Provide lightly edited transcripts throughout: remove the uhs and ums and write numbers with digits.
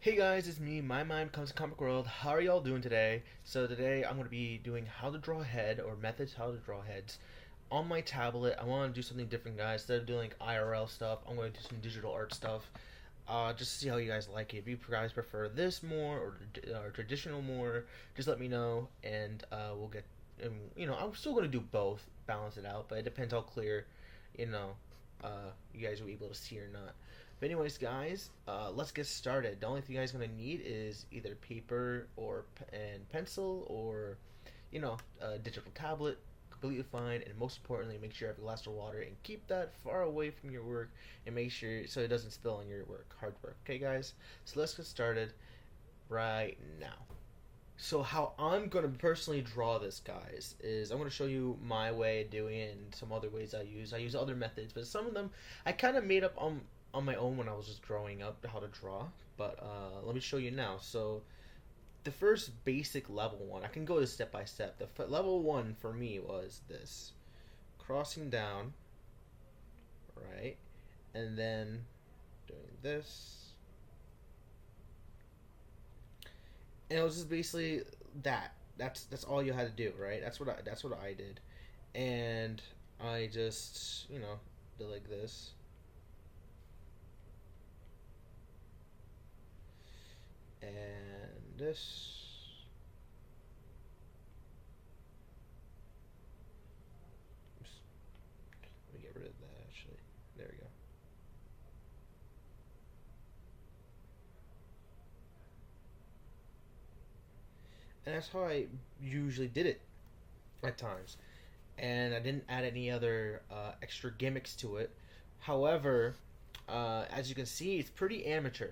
Hey guys, it's me, My Mind Comes to Comic World. How are y'all doing today? So today I'm going to be doing how to draw a head, or methods how to draw heads, on my tablet. I want to do something different, guys. Instead of doing IRL stuff, I'm going to do some digital art stuff, just to see how you guys like it. If you guys prefer this more, or traditional more, just let me know, and we'll get, I'm still going to do both, balance it out, but it depends how clear, you know, you guys will be able to see or not. But anyways, guys, let's get started. The only thing you guys gonna need is either paper or and pencil, or a digital tablet. Completely fine. And most importantly, make sure you have a glass of water and keep that far away from your work, and make sure so it doesn't spill on your work, hard work. Okay, guys. So let's get started right now. So how I'm gonna personally draw this, guys, is I'm gonna show you my way of doing it and some other ways I use. I use other methods, but some of them I kind of made up on my own when I was just growing up how to draw. But let me show you now. So the first basic level one, I can go to step by step. The level one for me was this: crossing down, right, and then doing this, and it was just basically that. That's all you had to do, right? That's what I did, and I just did like this, and this. Let me get rid of that. Actually, there we go. And that's how I usually did it at times, and I didn't add any other extra gimmicks to it. However, as you can see, it's pretty amateur.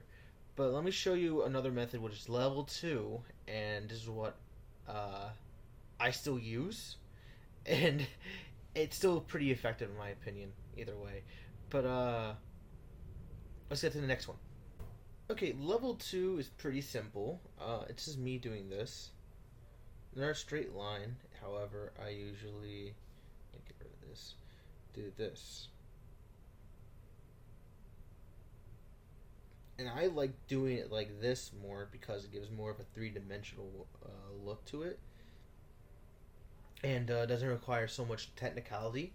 But let me show you another method, which is level two, and this is what uh, I still use, and it's still pretty effective in my opinion. Either way, but let's get to the next one. Okay, level two is pretty simple. It's just me doing this. Not a straight line. However, I usually get rid of this. Do this. And I like doing it like this more because it gives more of a three-dimensional look to it, and doesn't require so much technicality,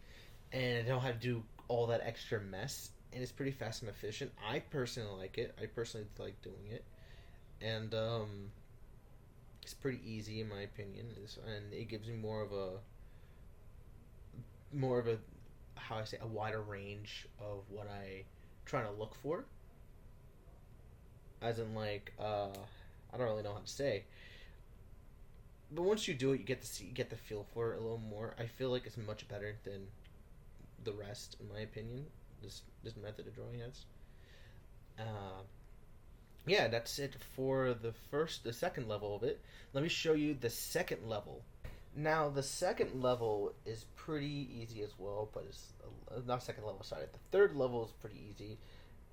and I don't have to do all that extra mess. And it's pretty fast and efficient. I personally like it. I personally like doing it, and it's pretty easy in my opinion. And it gives me more of a how I say, a wider range of what I trying to look for. As in, like, I don't really know how to say, but once you do it, you get the feel for it a little more. I feel like it's much better than the rest, in my opinion. This method of drawing heads. Uh, yeah, that's it for the second level of it. Let me show you the second level. Now, the second level is pretty easy as well, but it's not second level. Sorry, the third level is pretty easy.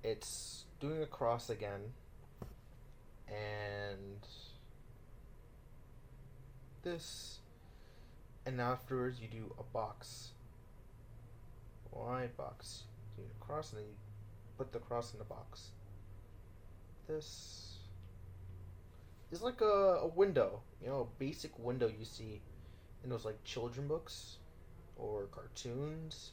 It's doing a cross again, and this, and now afterwards you do a box, wide box. You do a cross, and then you put the cross in the box. This is like a window, a basic window you see in those like children books or cartoons.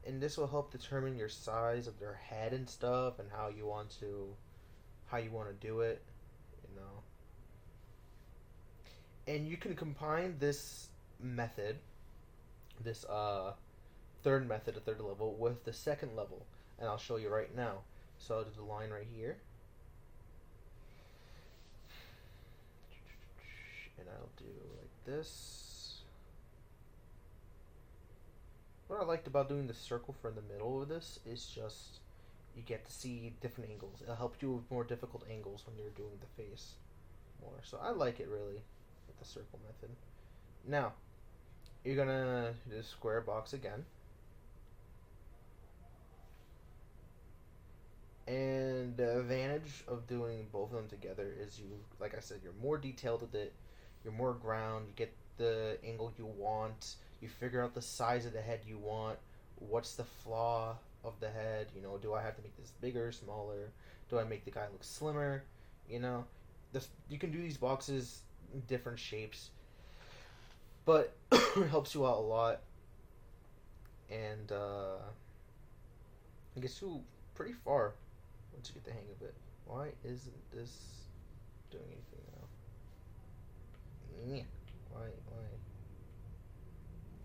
And this will help determine your size of their head and stuff, and how you want to do it, you know. And you can combine this method, this third method, a third level, with the second level, and I'll show you right now. So I'll do the line right here, and I'll do like this. What I liked about doing the circle for the middle of this is just you get to see different angles. It'll help you with more difficult angles when you're doing the face more. So I like it really with the circle method. Now, you're gonna do the square box again. And the advantage of doing both of them together is like I said, you're more detailed with it. You're more ground. You get the angle you want. You figure out the size of the head you want. What's the flaw of the head. You know, do I have to make this bigger, smaller? Do I make the guy look slimmer? You know, this you can do these boxes in different shapes, but it helps you out a lot, and it gets you pretty far once you get the hang of it. Why isn't this doing anything now? Yeah. Why?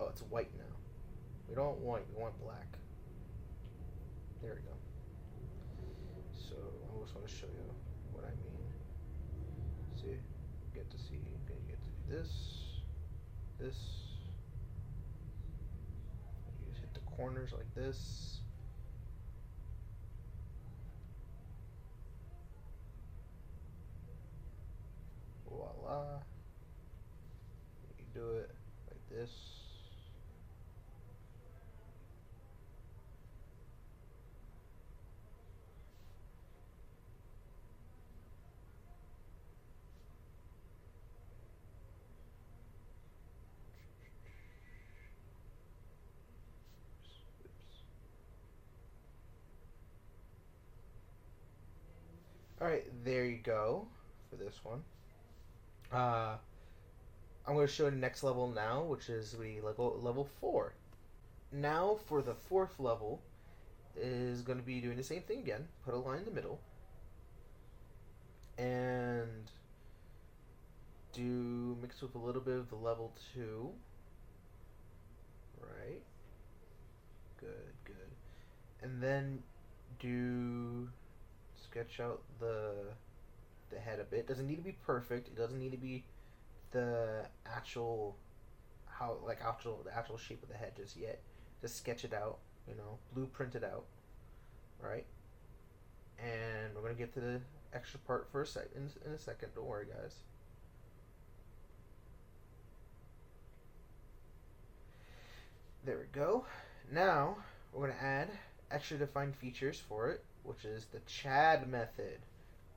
Oh, it's white now. We don't want white, we want black. There we go. So I just want to show you what I mean. See, you get to do this. You just hit the corners like this. Voila. You do it like this. Alright, there you go for this one. I'm going to show you the next level now, which is level 4. Now for the 4th level is going to be doing the same thing again. Put a line in the middle. And mix with a little bit of the level 2. Right. Good. And then sketch out the head a bit. Doesn't need to be perfect. It doesn't need to be the actual shape of the head just yet. Just sketch it out, blueprint it out, right? And we're gonna get to the extra part for in a second. Don't worry, guys. There we go. Now we're gonna add extra defined features for it, which is the Chad method.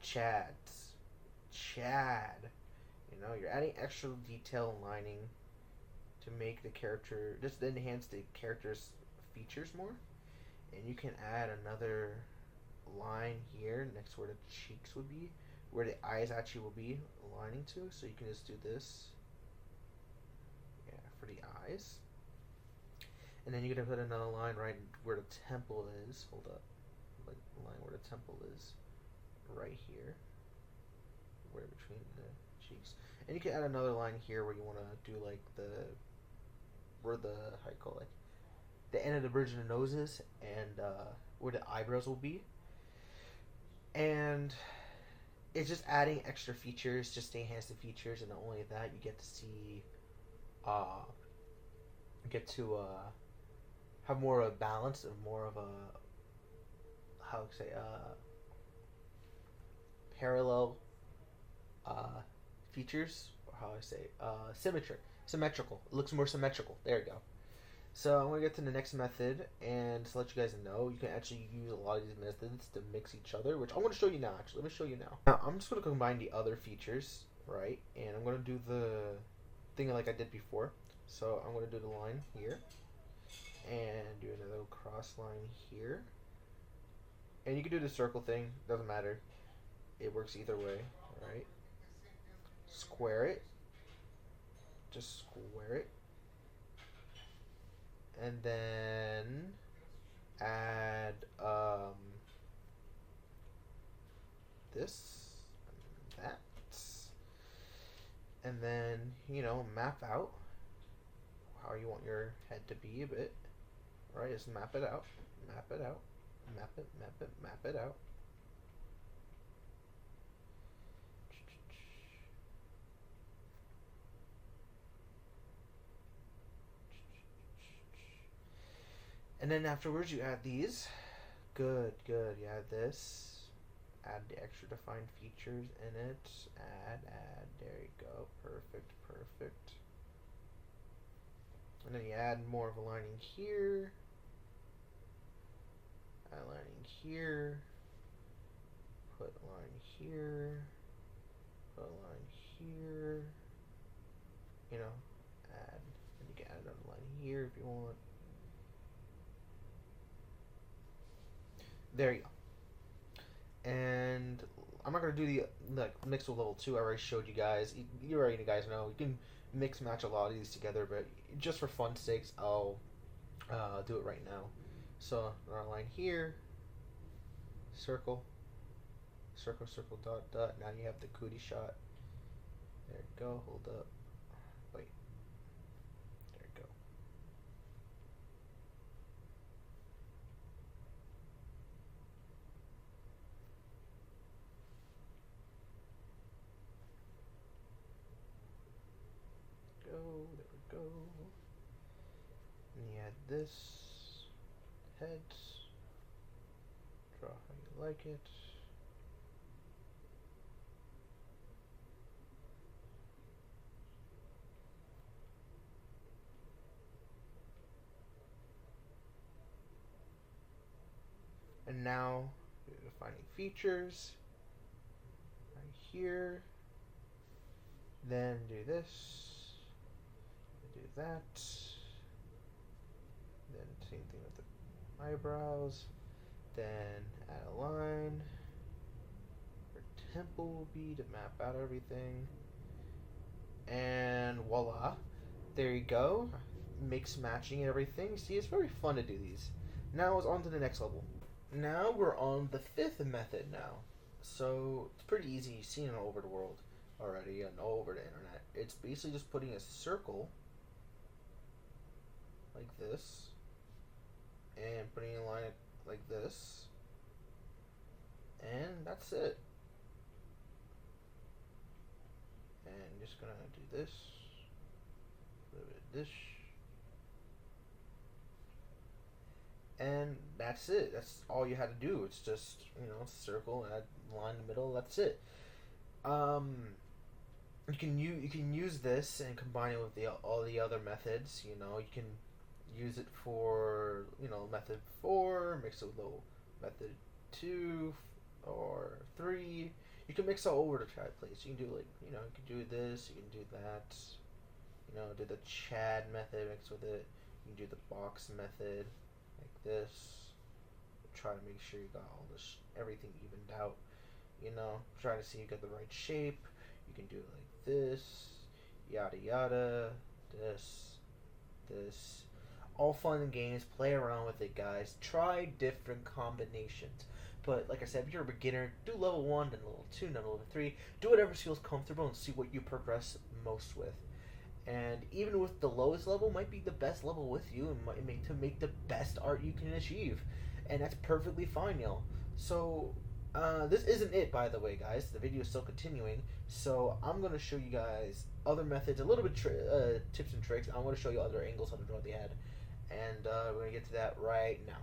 Chad. You're adding extra detail and lining to make the character, just to enhance the character's features more. And you can add another line here next to where the cheeks would be, where the eyes actually will be aligning to. So you can just do this, for the eyes. And then you're gonna put another line right where the temple is. Hold up, like line where the temple is, right here, where between the cheeks. And you can add another line here where you want to do like the end of the bridge of the nose is, and where the eyebrows will be. And it's just adding extra features just to enhance the features, and not only that, you get to see, have more of a balance and more of a, parallel features, or symmetrical. It looks more symmetrical. There you go. So I'm going to get to the next method, and to let you guys know, you can actually use a lot of these methods to mix each other, which I'm going to show you now, actually. Let me show you now. Now, I'm just going to combine the other features, right? And I'm going to do the thing like I did before. So I'm going to do the line here, and do another cross line here. And you can do the circle thing, doesn't matter. It works either way, right? Square it. Just square it. And then add this and that. And then, map out how you want your head to be a bit. Right? Just map it out. Map it out. Map it out. And then afterwards you add these. Good. You add this. Add the extra defined features in it. Add. There you go. Perfect. And then you add more of a lining here. Add lining here. Put a line here. Put a line here. Add. And you can add another line here if you want. There you go. And I'm not gonna do the like mix with level 2. I already showed you guys. You already guys know you can mix match a lot of these together, but just for fun sakes, I'll do it right now. So our line here, circle, circle, circle, dot, dot. Now you have the cootie shot. There you go. Hold up. Wait. There you go. Go. There we go. And you add this. Heads. Draw how you like it. And now you're defining features right here. Then do this. Do that. Then same thing with the eyebrows. Then add a line. Where temple will be to map out everything. And voila. There you go. Mix matching and everything. See, it's very fun to do these. Now it's on to the next level. Now we're on the 5th method now. So it's pretty easy. You've seen it all over the world already and all over the internet. It's basically just putting a circle like this and putting a line like this, and that's it. And I'm just gonna do this, a little bit of this, and that's it. That's all you had to do. It's just, circle, add line in the middle. That's it. You can use this and combine it with all the other methods. You can use it for method 4, mix it with method 2 or 3. You can mix it all over the chat place. You can do you can do this, you can do that. Do the Chad method, mix with it. You can do the box method like this. Try to make sure you got all this everything evened out. Try to see you get the right shape. You can do it like this, yada yada, this. All fun and games. Play around with it, guys. Try different combinations. But like I said, if you're a beginner, do level 1, then level 2, then level 3. Do whatever feels comfortable and see what you progress most with. And even with the lowest level, might be the best level with you, and might make the best art you can achieve. And that's perfectly fine, y'all. So this isn't it, by the way, guys. The video is still continuing. So I'm going to show you guys other methods, a little bit tips and tricks. I'm going to show you other angles how to draw the head. And we're going to get to that right now.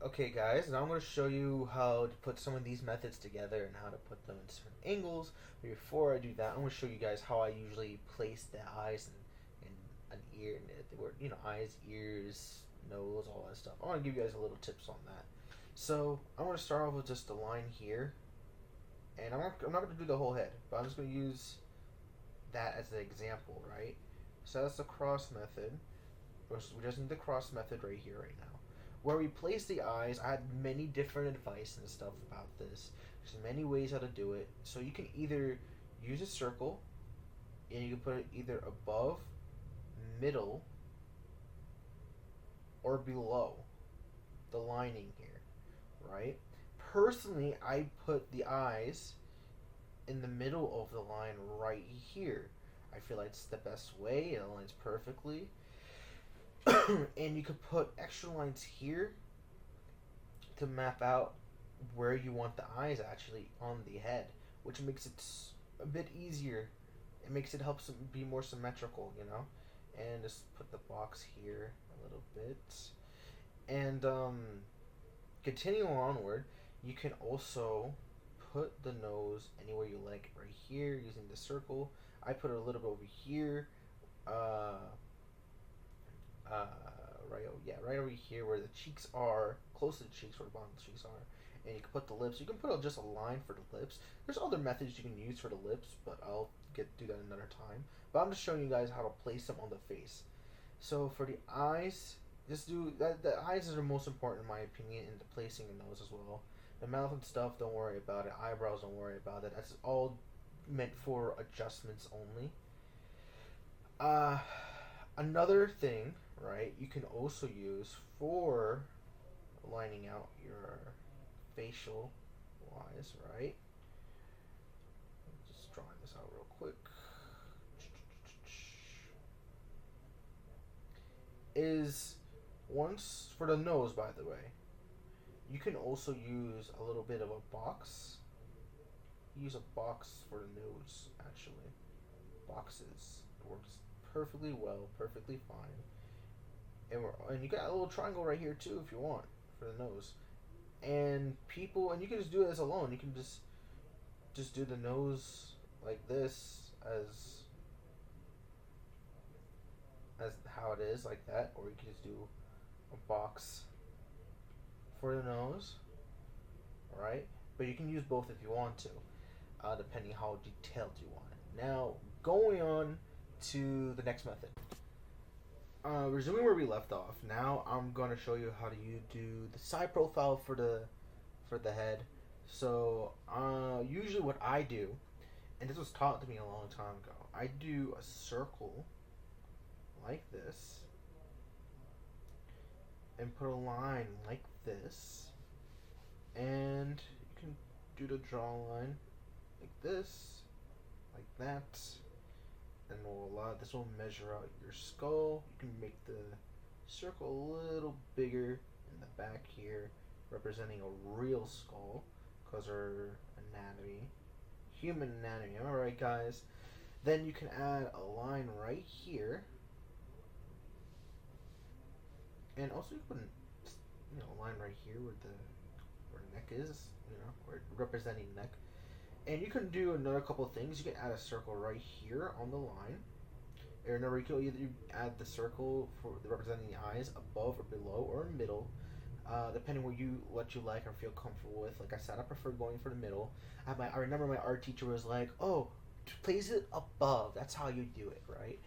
Okay, guys, now I'm going to show you how to put some of these methods together and how to put them in certain angles. But before I do that, I'm going to show you guys how I usually place the eyes and an ear, and eyes, ears, nose, all that stuff. I want to give you guys a little tips on that. So I'm going to start off with just a line here, and I'm not going to do the whole head, but I'm just going to use that as an example, right? So that's the cross method. We just need the cross method right here, right now. Where we place the eyes, I had many different advice and stuff about this. There's many ways how to do it. So you can either use a circle, and you can put it either above, middle, or below the lining here, right? Personally, I put the eyes in the middle of the line right here. I feel like it's the best way. It aligns perfectly. And you could put extra lines here to map out where you want the eyes actually on the head, which makes it a bit easier. It makes it helps be more symmetrical, And just put the box here a little bit. And continuing onward, you can also put the nose anywhere you like, right here using the circle. I put it a little bit over here. Right over here where the cheeks are, close to the cheeks, where the bottom of the cheeks are. And you can put the lips. You can put just a line for the lips. There's other methods you can use for the lips, but I'll do that another time. But I'm just showing you guys how to place them on the face. So for the eyes, Just do that. The eyes are the most important in my opinion, and the placing the nose as well. The mouth and stuff, don't worry about it. Eyebrows, don't worry about it. That's all meant for adjustments only. Uh, Another thing, right? You can also use for lining out your facial wise, right? Just drawing this out real quick. Is once for the nose, by the way, you can also use a little bit of a box. Use a box for the nose, actually. Boxes works perfectly well, perfectly fine. And you got a little triangle right here too if you want for the nose. And people, and you can just do this alone. You can just do the nose like this as how it is like that, or you can just do a box for the nose, right? But you can use both if you want to, depending how detailed you want it. Now, going on to the next method. Resuming where we left off. Now I'm going to show you how to do the side profile for the head. So usually what I do, and this was taught to me a long time ago, I do a circle like this and put a line like this, and you can do the draw line like this, like that, and voila, this will measure out your skull. You can make the circle a little bigger in the back here, representing a real skull, because our anatomy, human anatomy, am I right, guys? Then you can add a line right here, and also you can put a line right here where the neck is, where representing neck. And you can do another couple of things. You can add a circle right here on the line. Or remember, you can either add the circle for representing the eyes above or below or middle, depending what you like or feel comfortable with. Like I said, I prefer going for the middle. I remember my art teacher was like, "Oh, place it above. That's how you do it, right?"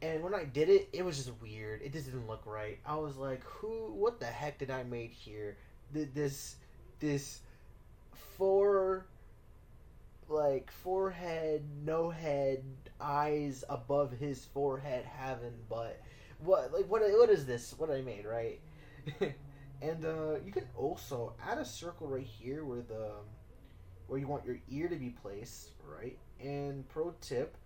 And when I did it, it was just weird. It just didn't look right. I was like, what the heck did I make here? This four, like, forehead, no head, eyes above his forehead, having butt. What is this? What I made, right? And you can also add a circle right here where you want your ear to be placed, right? And pro tip,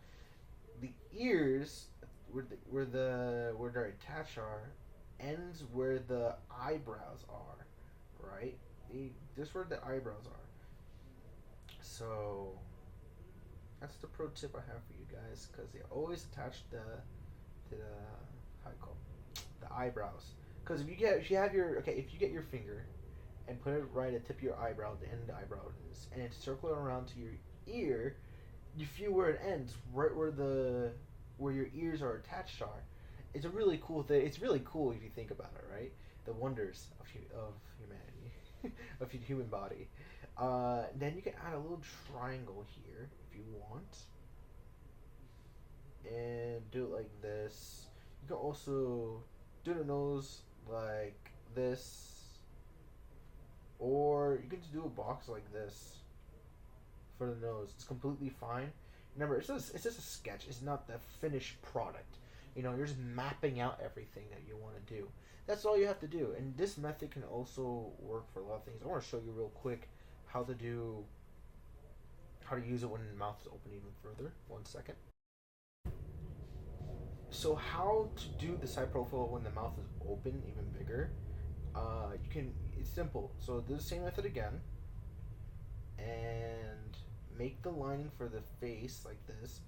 the ears where they're attached are ends where the eyebrows are, right? Just where the eyebrows are. So that's the pro tip I have for you guys, because they always attach to the how you call it? The eyebrows. Because if you get your finger and put it right at the tip of your eyebrow, the end of the eyebrow is, and it's circle around to your ear, you feel where it ends, right where your ears are attached are. It's a really cool thing. It's really cool if you think about it, right? The wonders of humanity, of the human body. Then you can add a little triangle here if you want, and do it like this. You can also do the nose like this, or you can just do a box like this for the nose. It's completely fine. Remember, it's just a sketch. It's not the finished product. You're just mapping out everything that you want to do. That's all you have to do. And this method can also work for a lot of things. I want to show you real quick how to use it when the mouth is open even further. 1 second. So how to do the side profile when the mouth is open even bigger? It's simple. So do the same method again, and make the lining for the face like this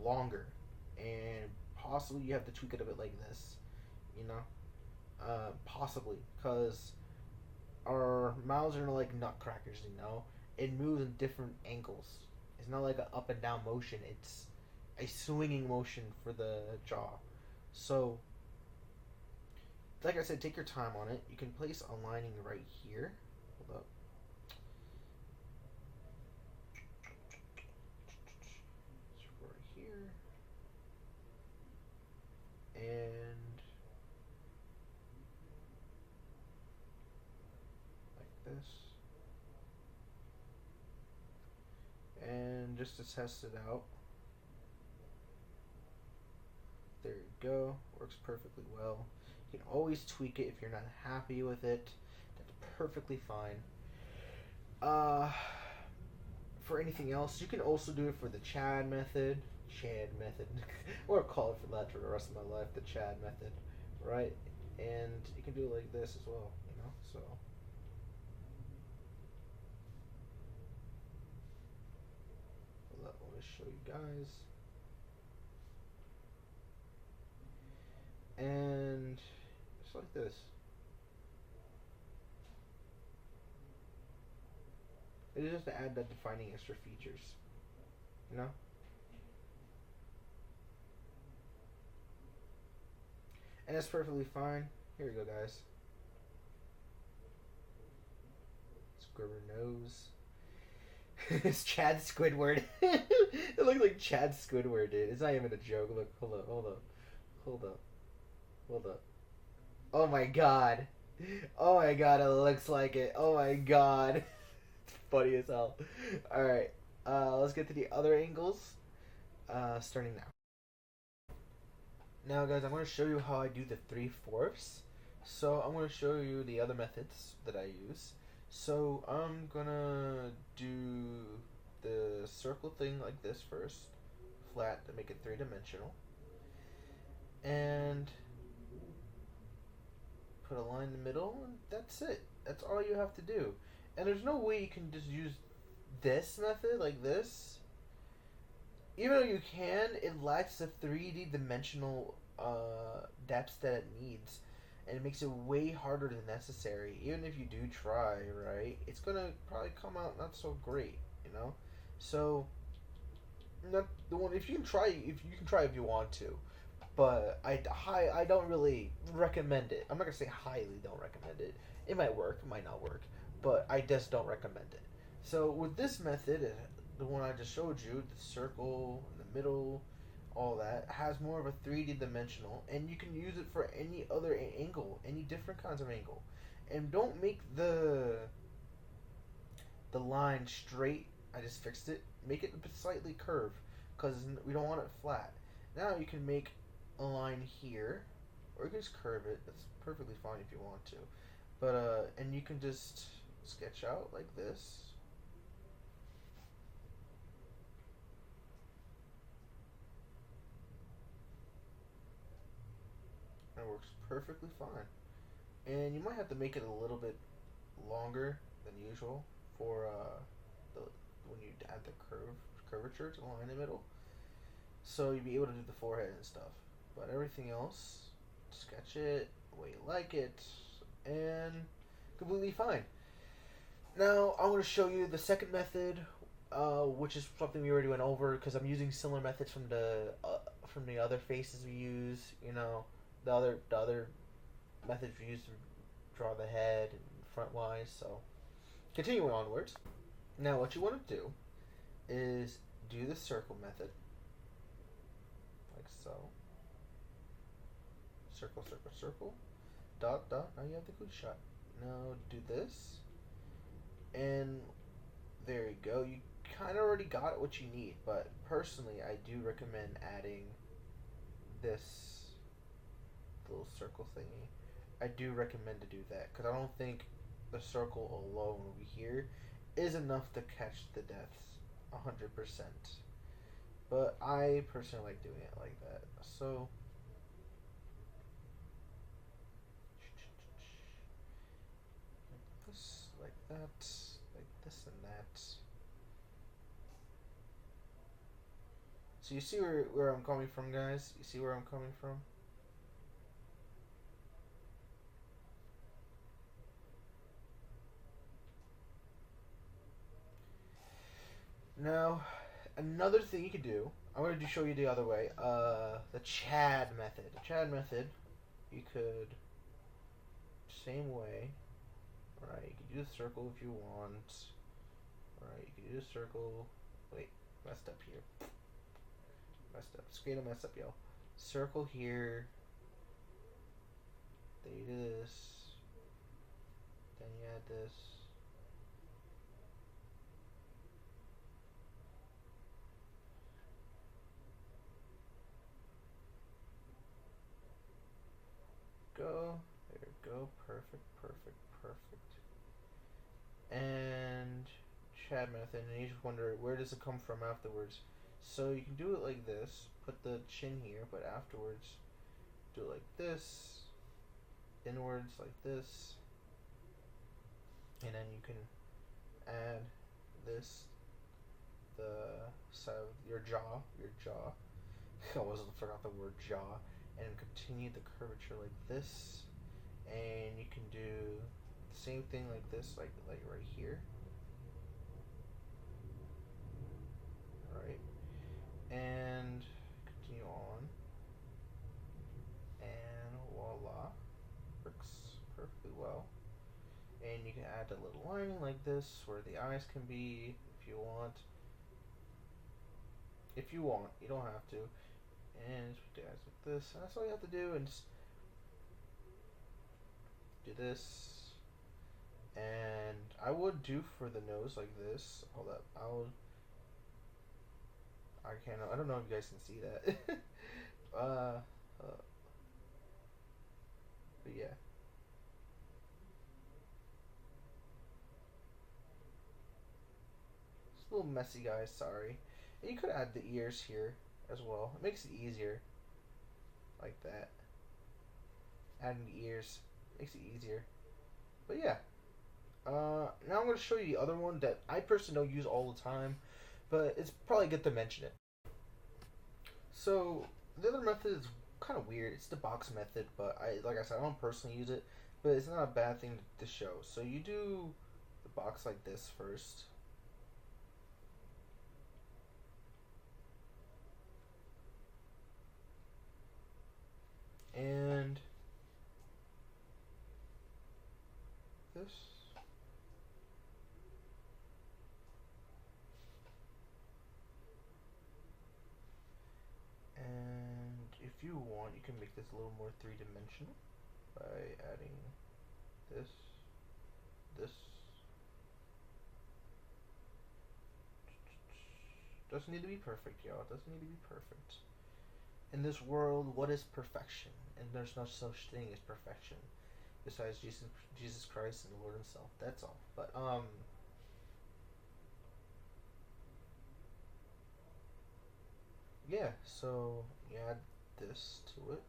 longer, and possibly you have to tweak it a bit like this, possibly, because our mouths are like nutcrackers, it moves in different angles. It's not like an up and down motion, it's a swinging motion for the jaw. So like I said, take your time on it. You can place a lining right here. Hold up. Right here. And just to test it out. There you go. Works perfectly well. You can always tweak it if you're not happy with it. That's perfectly fine. For anything else, you can also do it for the Chad method. Chad method. Or call it for that for the rest of my life, the Chad method. Right? And you can do it like this as well, you know? So I want to show you guys. And just like this. It is just to add that defining extra features. You know? And that's perfectly fine. Here we go, guys. Squibber nose. It's Chad Squidward. It looks like Chad Squidward, dude. It's not even a joke. Look, hold up, hold up, hold up, hold up. Oh my god. Oh my god, it looks like it. Oh my god. It's funny as hell. Alright, let's get to the other angles. Starting now. Now, guys, I'm going to show you how I do the 3/4. So, I'm going to show you the other methods that I use. So, I'm going to do the circle thing like this first. Flat to make it 3-dimensional. And put a line in the middle, and that's it. That's all you have to do. And there's no way you can just use this method like this. Even though you can, it lacks the 3D dimensional depth that it needs, and it makes it way harder than necessary. Even if you do try, right, it's gonna probably come out not so great, you know. So, not the one. If you can try, if you want to, but I don't really recommend it. I'm not gonna say highly don't recommend it. It might work, it might not work, but I just don't recommend it. So with this method, the one I just showed you, the circle in the middle, all that, has more of a 3D dimensional, and you can use it for any other angle, any different kinds of angle. And don't make the line straight. I just fixed it. Make it slightly curved, because we don't want it flat. Now you can make a line here, or you can just curve it. That's perfectly fine if you want to. But and you can just sketch out like this. It works perfectly fine. And you might have to make it a little bit longer than usual for the when you add the curvature to the line in the middle, so you'll be able to do the forehead and stuff. But everything else, sketch it the way you like it, and completely fine. Now I'm going to show you the second method, which is something we already went over because I'm using similar methods from the other faces we use. You know, the other methods we use to draw the head and front wise. So continuing onwards. Now what you want to do is do the circle method, like so. Circle, circle, circle. Dot, dot. Now you have the good shot. Now do this. And there you go. You kind of already got what you need, but personally I do recommend adding this little circle thingy. I do recommend to do that because I don't think the circle alone over here is enough to catch the deaths 100%. But I personally like doing it like that. So this, like that, like this and that. So you see where I'm coming from, guys? You see where I'm coming from? Now, another thing you could do, I'm going to show you the other way, the Chad method. The Chad method, you could, same way, right, you could do the circle if you want, right, you could do the circle, wait, messed up here, messed up, screen messed up, yo, circle here, then you do this, then you add this, go. Perfect, perfect, perfect. And Chad method, and you just wonder where does it come from afterwards. So you can do it like this, put the chin here, but afterwards do it like this, inwards like this, and then you can add this, the side of your jaw, I always forgot the word jaw, and continue the curvature like this, and you can do the same thing like this, like right here, right, and continue on, and voila, works perfectly well. And you can add a little lining like this where the eyes can be if you want. If you want, you don't have to. And just put the eyes like this. And that's all you have to do. And just do this. And I would do for the nose like this. Hold up. I don't know if you guys can see that. But yeah. It's a little messy, guys. Sorry. And you could add the ears here as well. It makes it easier. Like that. Adding the ears makes it easier. But yeah. Now I'm going to show you the other one that I personally don't use all the time, but it's probably good to mention it. So the other method is kind of weird. It's the box method, but like I said, I don't personally use it, but it's not a bad thing to show. So you do the box like this first. And this. And if you want, you can make this a little more three-dimensional by adding this, this. Doesn't need to be perfect, y'all. Doesn't need to be perfect. In this world, what is perfection? And there's no such thing as perfection, besides Jesus Christ and the Lord Himself. That's all. But yeah. So you add this to it,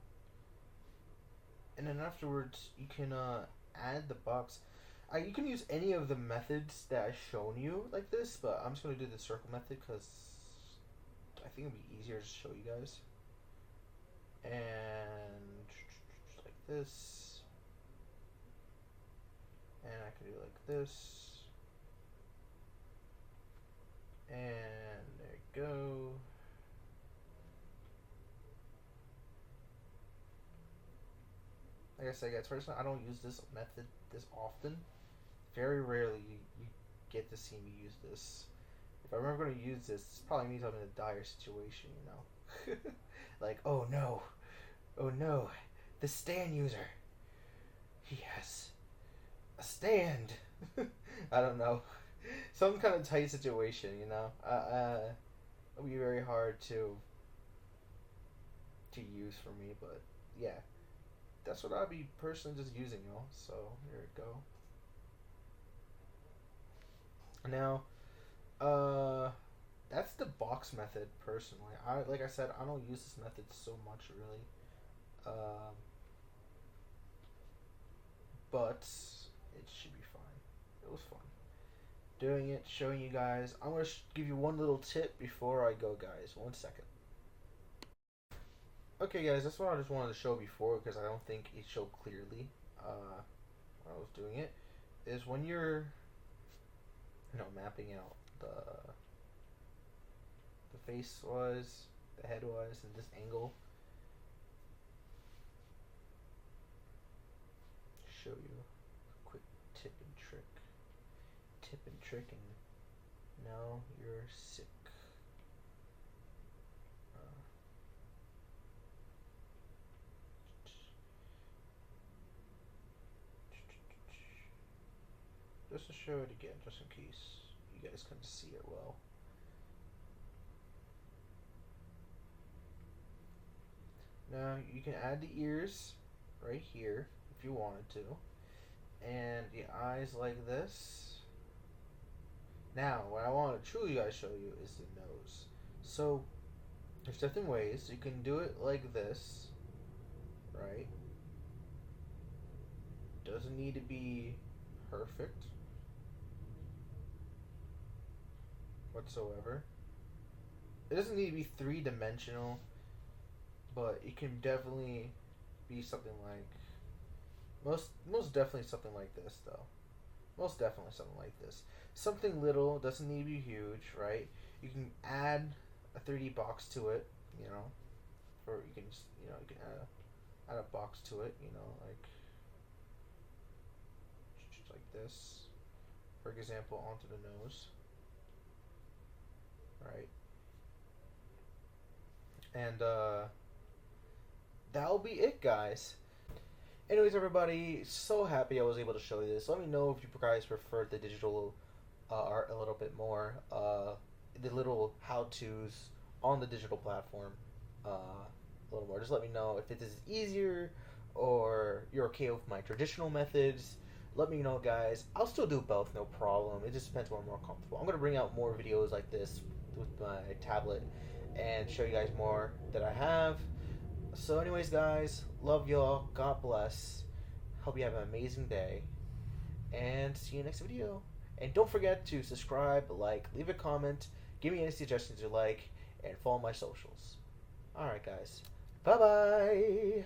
and then afterwards you can add the box. You can use any of the methods that I've shown you like this, but I'm just gonna do the circle method because I think it'd be easier to show you guys. And like this, and I can do like this, and there you go. Like I said, guys, personally, I don't use this method this often. Very rarely you get to see me use this. If I'm ever going to use this, it probably means I'm in a dire situation, you know. Like, oh no, the stand user, he has a stand. I don't know, some kind of tight situation, you know. It'll be very hard to use for me, but yeah, that's what I'll be personally just using, y'all. So here we go. Now, that's the box method. Personally, like I said, I don't use this method so much really. Um, but it should be fine. It was fun doing it, showing you guys. I'm gonna give you one little tip before I go, guys. 1 second. Okay, guys, that's what I just wanted to show before because I don't think it showed clearly when I was doing it. Is when you're, mapping out the face was, the head was, and this angle. Show you a quick tip and trick. And now you're sick. Just to show it again, just in case you guys can see it well. Now you can add the ears right here if if you wanted to. And the eyes like this. Now, what I want to truly guys show you is the nose. So, there's different ways. You can do it like this, right? Doesn't need to be perfect whatsoever. It doesn't need to be three-dimensional, but it can definitely be something like most definitely something like this though. Most definitely something like this. Something little, doesn't need to be huge, right? You can add a 3D box to it, you know, or you can just, you know, you can add a box to it, you know, like this, for example, onto the nose, right? And that'll be it, guys. Anyways, everybody, so happy I was able to show you this. Let me know if you guys prefer the digital art a little bit more, the little how-tos on the digital platform a little more. Just let me know if it is easier or you're okay with my traditional methods. Let me know, guys. I'll still do both, no problem. It just depends where I'm more comfortable. I'm going to bring out more videos like this with my tablet and show you guys more that I have. So anyways, guys, love y'all. God bless. Hope you have an amazing day. And see you next video. And don't forget to subscribe, like, leave a comment, give me any suggestions you like, and follow my socials. Alright, guys. Bye-bye.